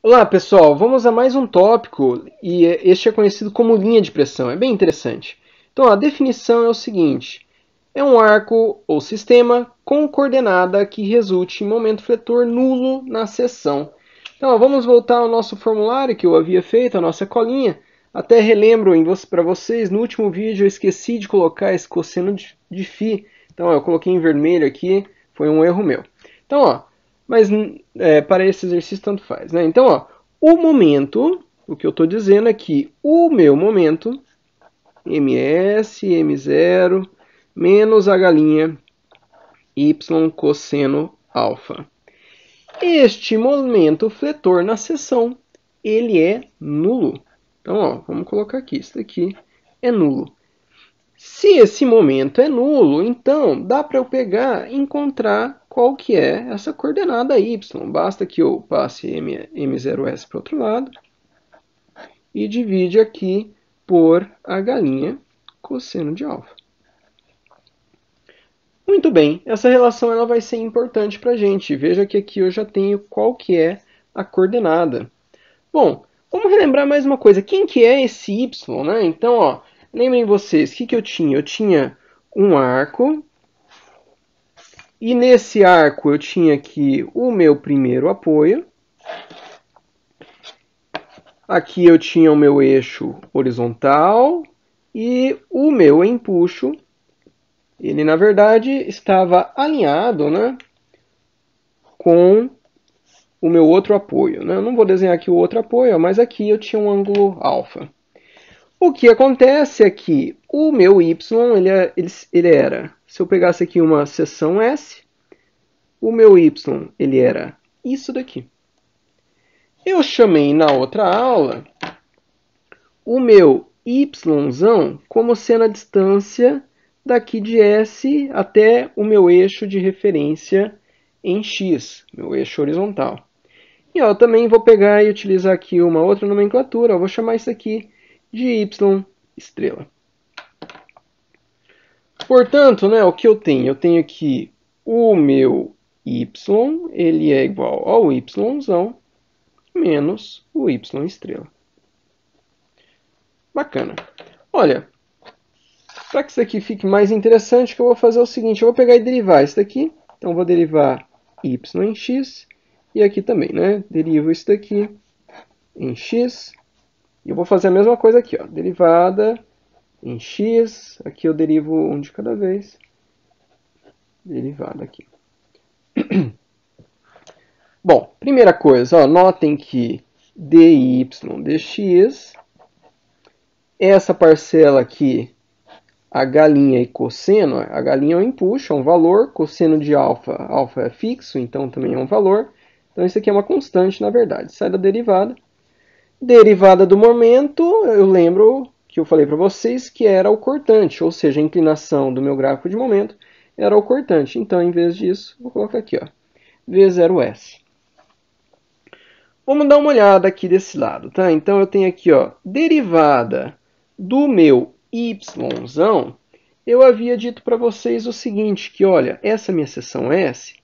Olá pessoal, vamos a mais um tópico e este é conhecido como linha de pressão, é bem interessante. Então a definição é o seguinte, é um arco ou sistema com coordenada que resulte em momento fletor nulo na seção. Então vamos voltar ao nosso formulário que eu havia feito, a nossa colinha. Até relembro para vocês, no último vídeo eu esqueci de colocar esse cosseno de φ, então eu coloquei em vermelho aqui, foi um erro meu. Então mas para esse exercício tanto faz, né? Então, o momento, o que eu estou dizendo é que o meu momento, ms, m0, menos a galinha y cosseno alfa. Este momento fletor na seção, ele é nulo. Então, vamos colocar aqui, isso daqui é nulo. Se esse momento é nulo, então dá para eu pegar e encontrar qual que é essa coordenada y. Basta que eu passe m0s para o outro lado e divide aqui por a galinha cosseno de alfa. Muito bem, essa relação ela vai ser importante para a gente. Veja que aqui eu já tenho qual que é a coordenada. Bom, vamos relembrar mais uma coisa. Quem que é esse y, né? Então, lembrem vocês, o que eu tinha? Eu tinha um arco, e nesse arco eu tinha aqui o meu primeiro apoio. Aqui eu tinha o meu eixo horizontal e o meu empuxo. Ele, na verdade, estava alinhado, né, com o meu outro apoio. Né? Eu não vou desenhar aqui o outro apoio, mas aqui eu tinha um ângulo alfa. O que acontece é que o meu y ele era, se eu pegasse aqui uma seção S, o meu y ele era isso daqui. Eu chamei na outra aula o meu yzão como sendo a distância daqui de S até o meu eixo de referência em X, meu eixo horizontal. E eu também vou pegar e utilizar aqui uma outra nomenclatura, eu vou chamar isso aqui de y estrela. Portanto, né, o que eu tenho? Eu tenho aqui o meu y, ele é igual ao yzão, menos o y estrela. Bacana. Olha, para que isso aqui fique mais interessante, o que eu vou fazer é o seguinte, eu vou pegar e derivar isso daqui. Então, eu vou derivar y em x, e aqui também, né? Derivo isso daqui em x, e eu vou fazer a mesma coisa aqui, ó. Derivada em x, aqui eu derivo um de cada vez. Derivada aqui. Bom, primeira coisa, ó, notem que dy dx, essa parcela aqui, a galinha e cosseno, a galinha é um empuxo, é um valor, cosseno de alfa, alfa é fixo, então também é um valor. Então isso aqui é uma constante, na verdade. Sai da derivada. Derivada do momento, eu lembro que eu falei para vocês que era o cortante, ou seja, a inclinação do meu gráfico de momento era o cortante. Então, em vez disso, vou colocar aqui, ó, V0S. Vamos dar uma olhada aqui desse lado, tá? Então, eu tenho aqui, ó, derivada do meu yzão. Eu havia dito para vocês o seguinte, que olha, essa minha seção S,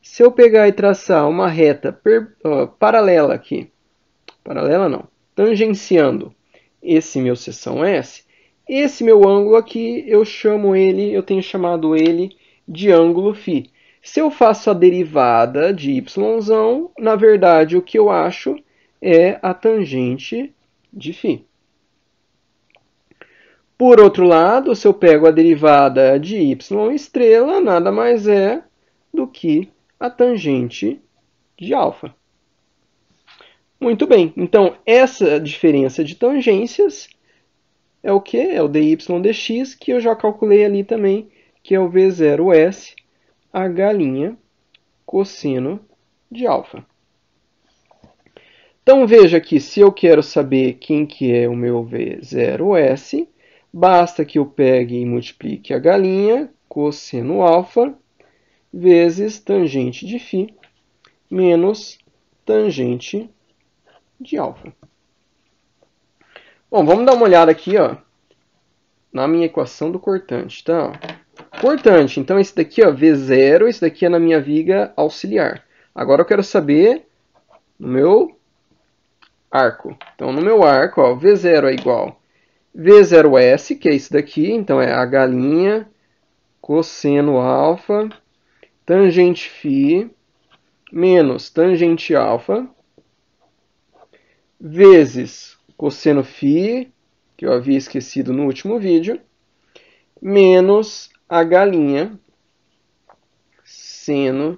se eu pegar e traçar uma reta paralela aqui, paralela não, tangenciando esse meu seção S, esse meu ângulo aqui, eu tenho chamado ele de ângulo φ. Se eu faço a derivada de yzão, na verdade o que eu acho é a tangente de φ. Por outro lado, se eu pego a derivada de y estrela, nada mais é do que a tangente de alfa. Muito bem, então essa diferença de tangências é o que? É o dy dx, que eu já calculei ali também, que é o V0S, a galinha cosseno de alfa. Então veja que se eu quero saber quem que é o meu V0S, basta que eu pegue e multiplique a galinha cosseno alfa vezes tangente de φ menos tangente de alfa. Bom, vamos dar uma olhada aqui, ó, na minha equação do cortante, tá? Cortante, então esse daqui, ó, V0, esse daqui é na minha viga auxiliar. Agora eu quero saber no meu arco. Então, no meu arco, ó, V0 é igual V0S, que é isso daqui. Então, é H' cosseno alfa tangente φ menos tangente alfa vezes cosseno φ, que eu havia esquecido no último vídeo, menos H' seno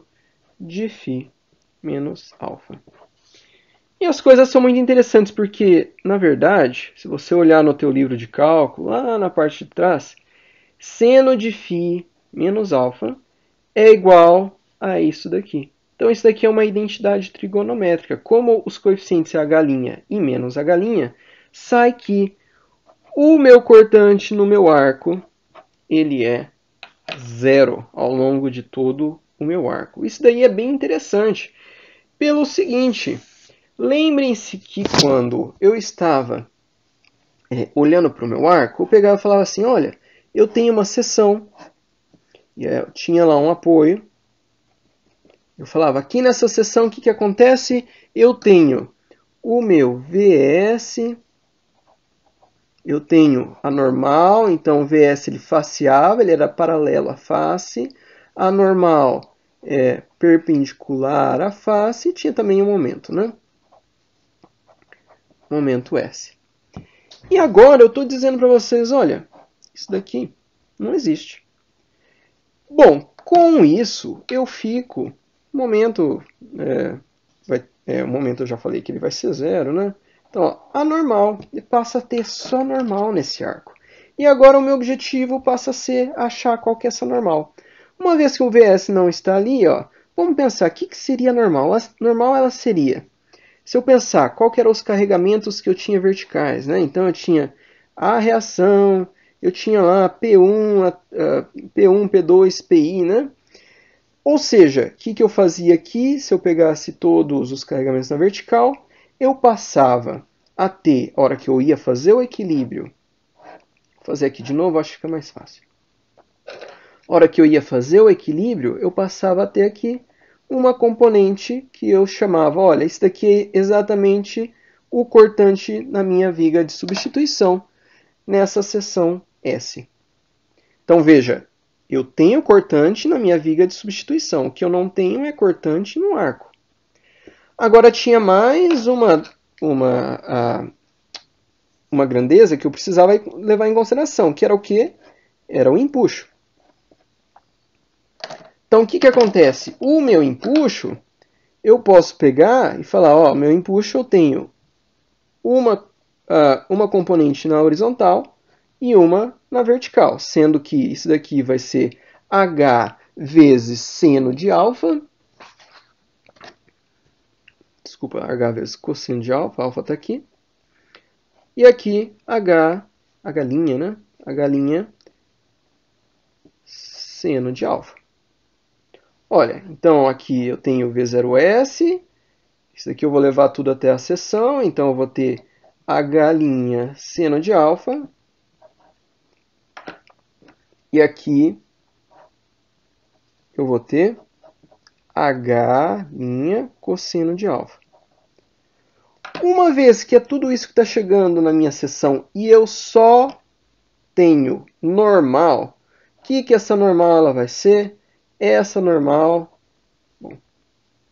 de φ menos alfa. E as coisas são muito interessantes porque, na verdade, se você olhar no teu livro de cálculo, lá na parte de trás, seno de φ menos alfa é igual a isso daqui. Então, isso daqui é uma identidade trigonométrica. Como os coeficientes é H' e menos H', sai que o meu cortante no meu arco, ele é zero ao longo de todo o meu arco. Isso daí é bem interessante. Pelo seguinte, lembrem-se que quando eu estava olhando para o meu arco, eu pegava e falava assim, olha, eu tenho uma seção, e eu tinha lá um apoio. Eu falava, aqui nessa seção, o que acontece? Eu tenho o meu VS, eu tenho a normal, então o VS ele faceava, ele era paralelo à face, a normal é perpendicular à face, e tinha também o momento, né? Momento S. E agora eu estou dizendo para vocês, olha, isso daqui não existe. Bom, com isso eu fico, momento, o momento eu já falei que ele vai ser zero, né? Então, ó, a normal, ele passa a ter só normal nesse arco. E agora o meu objetivo passa a ser achar qual que é essa normal. Uma vez que o VS não está ali, ó, vamos pensar, o que seria normal? A normal ela seria, se eu pensar qual que eram os carregamentos que eu tinha verticais, né? Então eu tinha a reação, eu tinha lá P1, P1, P2, PI, né? Ou seja, o que eu fazia aqui? Se eu pegasse todos os carregamentos na vertical, eu passava a ter, a hora que eu ia fazer o equilíbrio, vou fazer aqui de novo, acho que fica mais fácil. A hora que eu ia fazer o equilíbrio, eu passava a ter aqui uma componente que eu chamava, olha, isso daqui é exatamente o cortante na minha viga de substituição nessa seção S. Então veja, eu tenho cortante na minha viga de substituição. O que eu não tenho é cortante no arco. Agora tinha mais uma grandeza que eu precisava levar em consideração, que era o quê? Era o empuxo. Então o que acontece? O meu empuxo, eu posso pegar e falar, ó, meu empuxo eu tenho uma componente na horizontal e uma na vertical, sendo que isso daqui vai ser H vezes seno de alfa, desculpa, H vezes cosseno de alfa, alfa está aqui, e aqui H', né? H' seno de alfa. Olha, então aqui eu tenho V0S, isso aqui eu vou levar tudo até a seção, então eu vou ter H' seno de alfa, e aqui eu vou ter H' cosseno de alfa. Uma vez que é tudo isso que está chegando na minha seção e eu só tenho normal, o que essa normal ela vai ser? Essa normal, bom,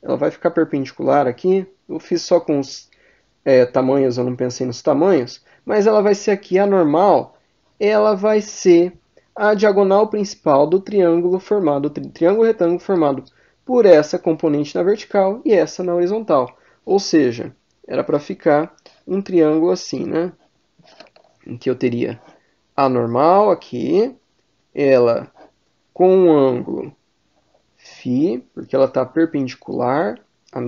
ela vai ficar perpendicular aqui. Eu fiz só com os tamanhos, eu não pensei nos tamanhos, mas ela vai ser aqui a normal, ela vai ser a diagonal principal do triângulo formado, triângulo retângulo formado por essa componente na vertical e essa na horizontal. Ou seja, era para ficar um triângulo assim, né? Em que eu teria a normal aqui, ela com um ângulo φ, porque ela está perpendicular à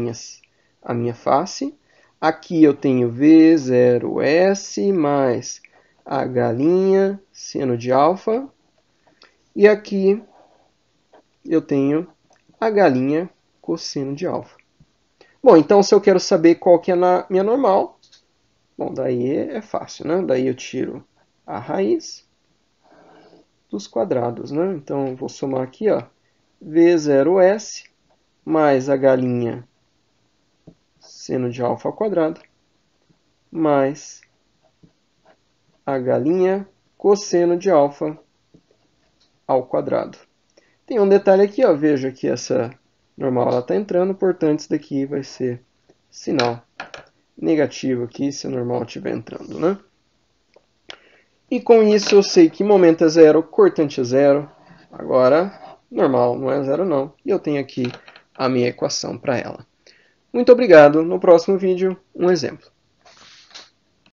minha face. Aqui eu tenho V0S mais H' seno de alfa. E aqui eu tenho H' cosseno de alfa. Bom, então se eu quero saber qual que é a minha normal, bom, daí é fácil, né? Daí eu tiro a raiz dos quadrados, né? Então vou somar aqui, ó, V0S mais H' seno de alfa ao quadrado mais h' cosseno de alfa ao quadrado. Tem um detalhe aqui, ó, veja que essa normal está entrando, portanto isso daqui vai ser sinal negativo aqui se a normal estiver entrando, né? E com isso eu sei que momento é zero, cortante é zero. Agora, normal não é zero não. E eu tenho aqui a minha equação para ela. Muito obrigado. No próximo vídeo, um exemplo.